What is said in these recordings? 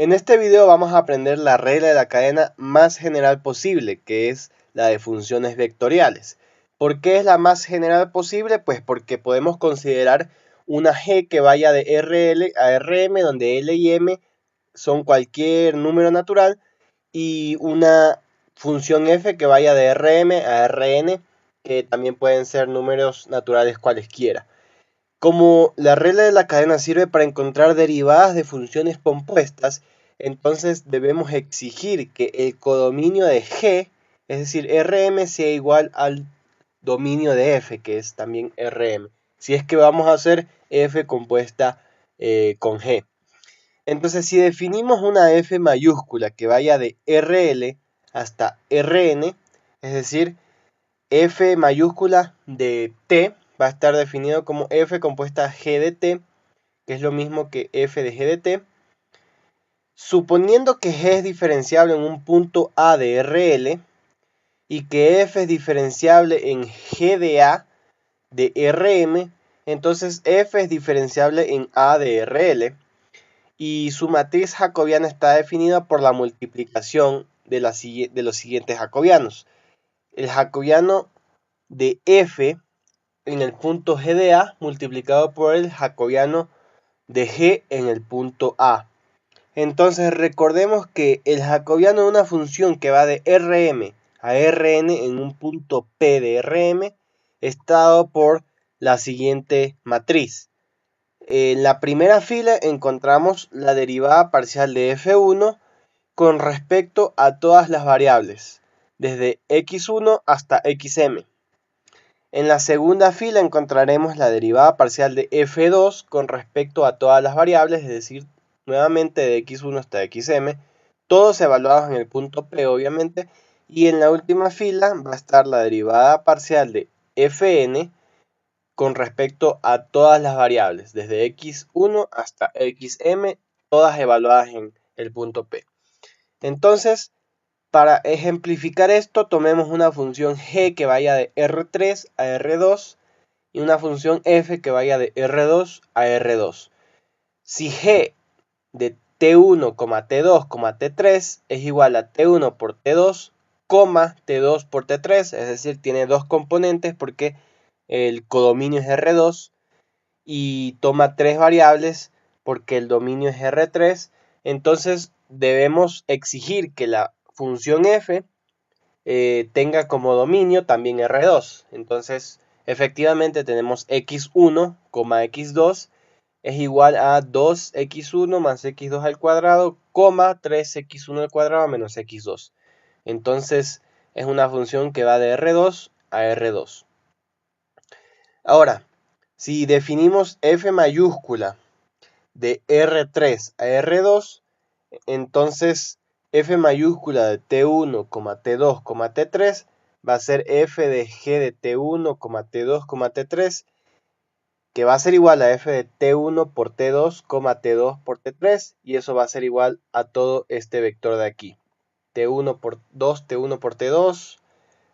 En este video vamos a aprender la regla de la cadena más general posible, que es la de funciones vectoriales. ¿Por qué es la más general posible? Pues porque podemos considerar una g que vaya de RL a Rm, donde L y M son cualquier número natural, y una función f que vaya de Rm a Rn, que también pueden ser números naturales cualesquiera. Como la regla de la cadena sirve para encontrar derivadas de funciones compuestas, entonces debemos exigir que el codominio de G, es decir, Rm, sea igual al dominio de f, que es también Rm, si es que vamos a hacer f compuesta con G. Entonces, si definimos una f mayúscula que vaya de Rl hasta Rn, es decir, f mayúscula de t, va a estar definido como f compuesta g de t, que es lo mismo que f de g de t. Suponiendo que g es diferenciable en un punto A de Rl y que f es diferenciable en g de A de Rm, entonces f es diferenciable en A de Rl y su matriz jacobiana está definida por la multiplicación de los siguientes jacobianos. El jacobiano de f en el punto G de A multiplicado por el jacobiano de G en el punto A. Entonces recordemos que el jacobiano de una función que va de Rm a Rn en un punto P de Rm está dado por la siguiente matriz. En la primera fila encontramos la derivada parcial de f1 con respecto a todas las variables, desde x1 hasta xm. En la segunda fila encontraremos la derivada parcial de f2 con respecto a todas las variables, es decir, nuevamente de x1 hasta xm, todos evaluados en el punto P, obviamente. Y en la última fila va a estar la derivada parcial de fn con respecto a todas las variables, desde x1 hasta xm, todas evaluadas en el punto P. Entonces, para ejemplificar esto, tomemos una función g que vaya de R3 a R2 y una función f que vaya de R2 a R2. Si g de T1, T2, T3 es igual a T1 por T2, T2 por T3, es decir, tiene dos componentes porque el codominio es R2 y toma tres variables porque el dominio es R3, entonces debemos exigir que la función f tenga como dominio también R2. Entonces, efectivamente tenemos x1, x2 es igual a 2x1 más x2 al cuadrado, 3x1 al cuadrado menos x2. Entonces, es una función que va de R2 a R2. Ahora, si definimos f mayúscula de R3 a R2, entonces f mayúscula de T1, T2, T3 va a ser f de g de T1, T2, T3, que va a ser igual a f de T1 por T2, T2 por T3, y eso va a ser igual a todo este vector de aquí. T1 por 2, T1 por T2,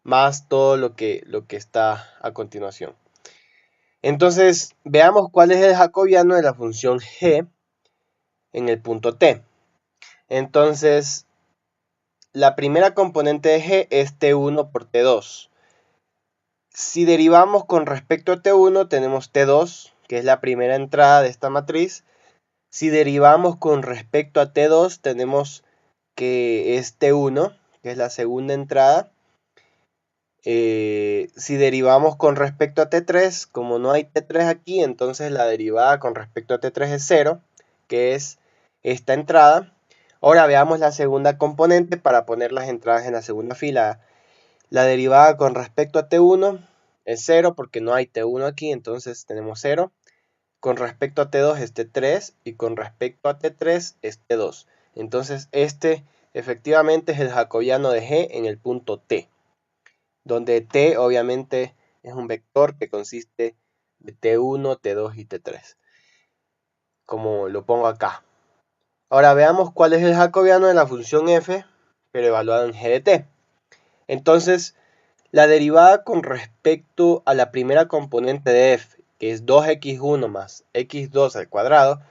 más todo lo que está a continuación. Entonces, veamos cuál es el jacobiano de la función g en el punto T. Entonces, la primera componente de g es T1 por T2. Si derivamos con respecto a T1, tenemos T2, que es la primera entrada de esta matriz. Si derivamos con respecto a T2, tenemos que es T1, que es la segunda entrada. Si derivamos con respecto a T3, como no hay T3 aquí, entonces la derivada con respecto a T3 es 0, que es esta entrada. Ahora veamos la segunda componente para poner las entradas en la segunda fila. La derivada con respecto a T1 es 0 porque no hay T1 aquí, entonces tenemos 0. Con respecto a T2 es T3 y con respecto a T3 es T2. Entonces este efectivamente es el jacobiano de G en el punto T, donde T obviamente es un vector que consiste de T1, T2 y T3, como lo pongo acá. Ahora veamos cuál es el jacobiano de la función f, pero evaluado en g de t. Entonces, la derivada con respecto a la primera componente de f, que es 2x1 más x2 al cuadrado,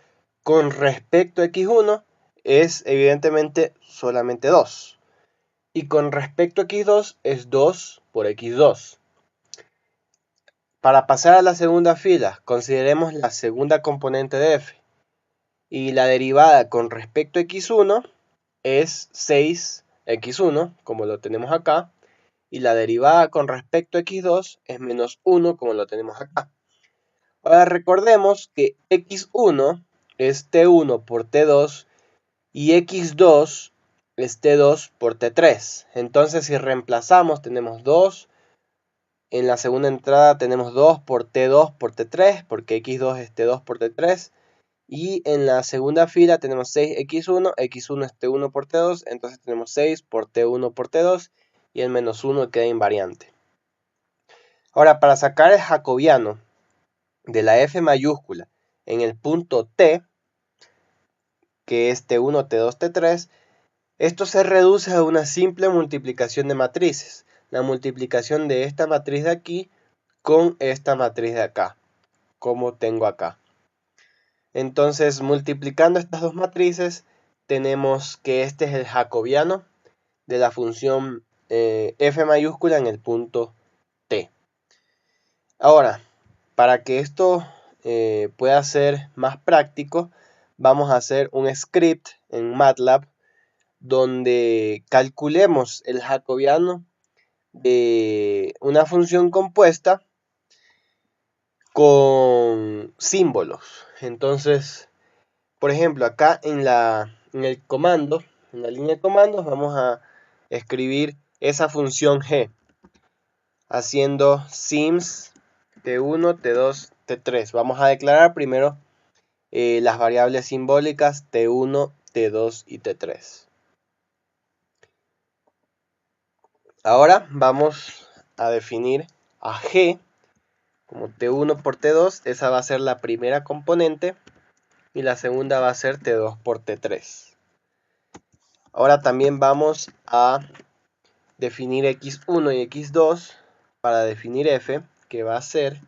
con respecto a x1 es evidentemente solamente 2. Y con respecto a x2 es 2 por x2. Para pasar a la segunda fila, consideremos la segunda componente de f. Y la derivada con respecto a x1 es 6x1, como lo tenemos acá. Y la derivada con respecto a x2 es menos 1, como lo tenemos acá. Ahora recordemos que x1 es t1 por t2 y x2 es t2 por t3. Entonces si reemplazamos tenemos 2. En la segunda entrada tenemos 2 por t2 por t3, porque x2 es t2 por t3. Y en la segunda fila tenemos 6x1, x1 es t1 por t2, entonces tenemos 6 por t1 por t2 y el menos 1 queda invariante. Ahora, para sacar el jacobiano de la f mayúscula en el punto t, que es t1, t2, t3, esto se reduce a una simple multiplicación de matrices. La multiplicación de esta matriz de aquí con esta matriz de acá, como tengo acá. Entonces, multiplicando estas dos matrices, tenemos que este es el jacobiano de la función f mayúscula en el punto t. Ahora, para que esto pueda ser más práctico, vamos a hacer un script en MATLAB donde calculemos el jacobiano de una función compuesta con símbolos. Entonces, por ejemplo, acá en el comando, en la línea de comandos, vamos a escribir esa función g, haciendo sims t1, t2, t3. Vamos a declarar primero las variables simbólicas t1, t2 y t3. Ahora vamos a definir a g como t1 por t2. Esa va a ser la primera componente y la segunda va a ser t2 por t3. Ahora también vamos a definir x1 y x2 para definir f, que va a ser,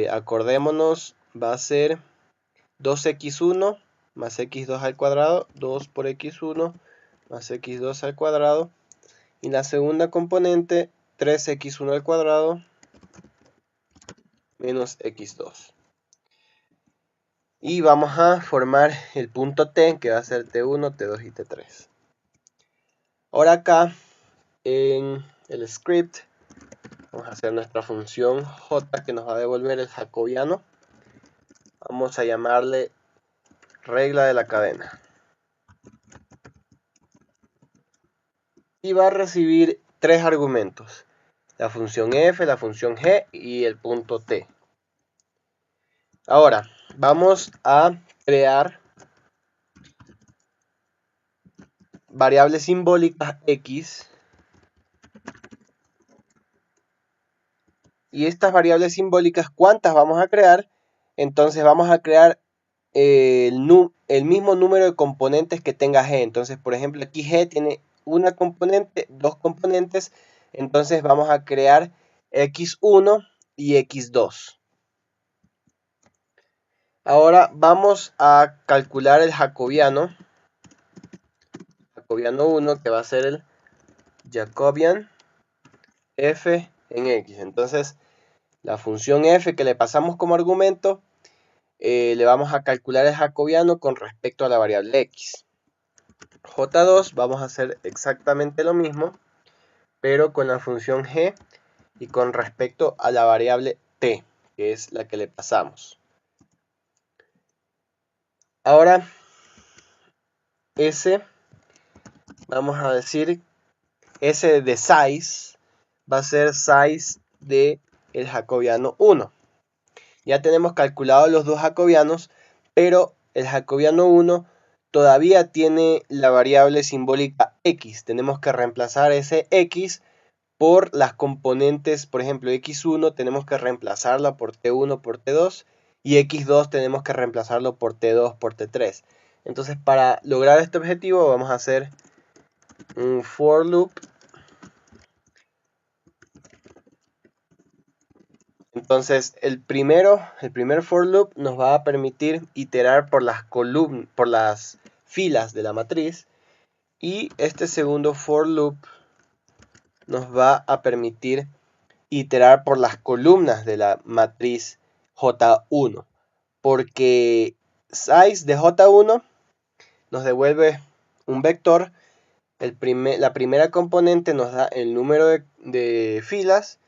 acordémonos, va a ser 2x1 más x2 al cuadrado, 2 por x1 más x2 al cuadrado, y la segunda componente 3x1 al cuadrado menos x2. Y vamos a formar el punto t, que va a ser t1, t2 y t3. Ahora acá en el script vamos a hacer nuestra función j que nos va a devolver el jacobiano. Vamos a llamarle regla de la cadena. Y va a recibir tres argumentos: la función f, la función g y el punto t. Ahora vamos a crear variables simbólicas x. Y estas variables simbólicas, ¿cuántas vamos a crear? Entonces vamos a crear el mismo número de componentes que tenga g. Entonces, por ejemplo, aquí g tiene una componente, dos componentes. Entonces vamos a crear x1 y x2. Ahora vamos a calcular el jacobiano 1, que va a ser el Jacobian f en x. Entonces, la función f que le pasamos como argumento, le vamos a calcular el jacobiano con respecto a la variable x. J2 vamos a hacer exactamente lo mismo, pero con la función g y con respecto a la variable t, que es la que le pasamos. Ahora, S, vamos a decir, S de size va a ser size de el jacobiano 1. Ya tenemos calculado los dos jacobianos, pero el jacobiano 1 todavía tiene la variable simbólica x. Tenemos que reemplazar ese x por las componentes, por ejemplo, x1 tenemos que reemplazarla por t1 por t2 y x2 tenemos que reemplazarlo por t2 por t3. Entonces, para lograr este objetivo vamos a hacer un for loop. Entonces el primer for loop nos va a permitir iterar por las filas de la matriz, y este segundo for loop nos va a permitir iterar por las columnas de la matriz J1, porque size de J1 nos devuelve un vector. La primera componente nos da el número de filas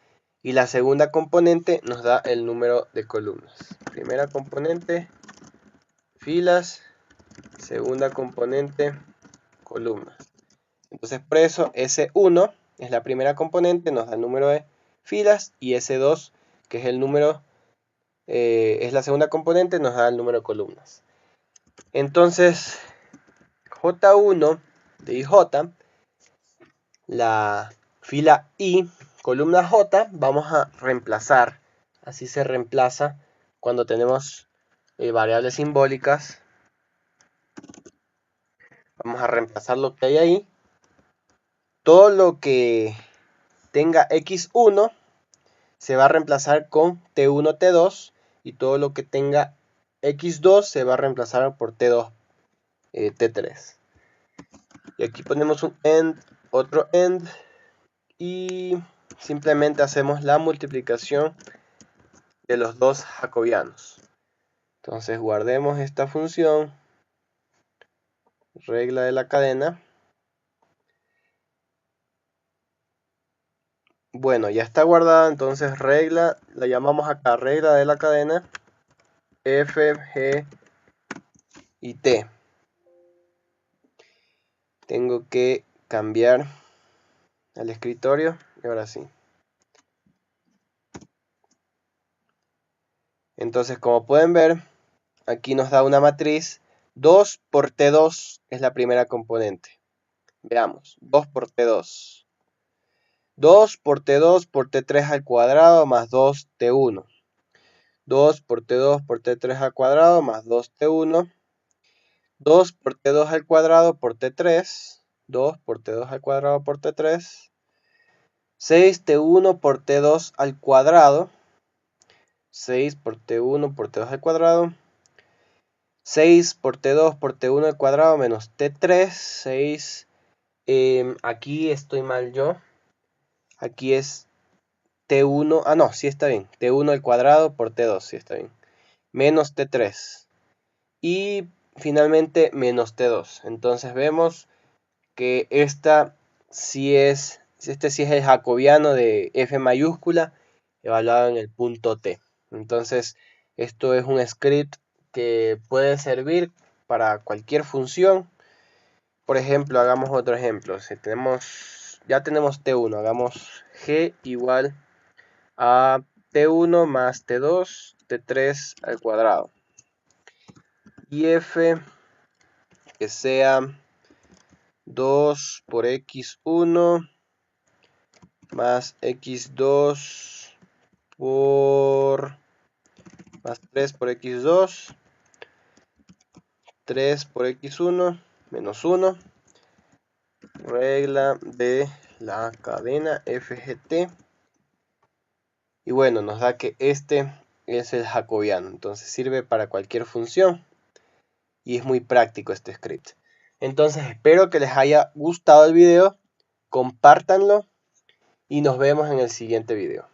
y la segunda componente nos da el número de columnas. Primera componente, filas, segunda componente, columnas. Entonces por eso S1 es la primera componente, nos da el número de filas, y S2, que es el número, es la segunda componente, nos da el número de columnas. Entonces J1 de IJ, la fila I, columna J, vamos a reemplazar. Así se reemplaza cuando tenemos variables simbólicas. Vamos a reemplazar lo que hay ahí. Todo lo que tenga X1 se va a reemplazar con T1, T2, y todo lo que tenga X2 se va a reemplazar por T2, T3. Y aquí ponemos un end, otro end, y simplemente hacemos la multiplicación de los dos jacobianos. Entonces guardemos esta función, regla de la cadena. Bueno, ya está guardada, entonces regla, la llamamos acá regla de la cadena F, G y T. Tengo que cambiar al escritorio y ahora sí. Entonces, como pueden ver, aquí nos da una matriz 2 por T2 es la primera componente. Veamos, 2 por T2. 2 por T2 por T3 al cuadrado más 2T1. 2 por T2 por T3 al cuadrado más 2T1. 2 por T2 al cuadrado por T3. 2 por T2 al cuadrado por T3. 6T1 por T2 al cuadrado. 6 por T1 por T2 al cuadrado. 6 por T2 por T1 al cuadrado menos T3. 6. Aquí estoy mal yo. Aquí es T1. Ah, no, sí está bien. T1 al cuadrado por T2. Sí está bien. Menos T3. Y finalmente menos T2. Entonces vemos que este sí es el jacobiano de F mayúscula evaluado en el punto T. Entonces esto es un script que puede servir para cualquier función. Por ejemplo, hagamos otro ejemplo. Si ya tenemos T1, hagamos G igual a T1 más T2, T3 al cuadrado. Y F que sea 2 por X1 más X2 más 3 por X2, 3 por X1 menos 1, regla de la cadena FGT. Y bueno, nos da que este es el jacobiano, entonces sirve para cualquier función y es muy práctico este script. Entonces espero que les haya gustado el video, compártanlo y nos vemos en el siguiente video.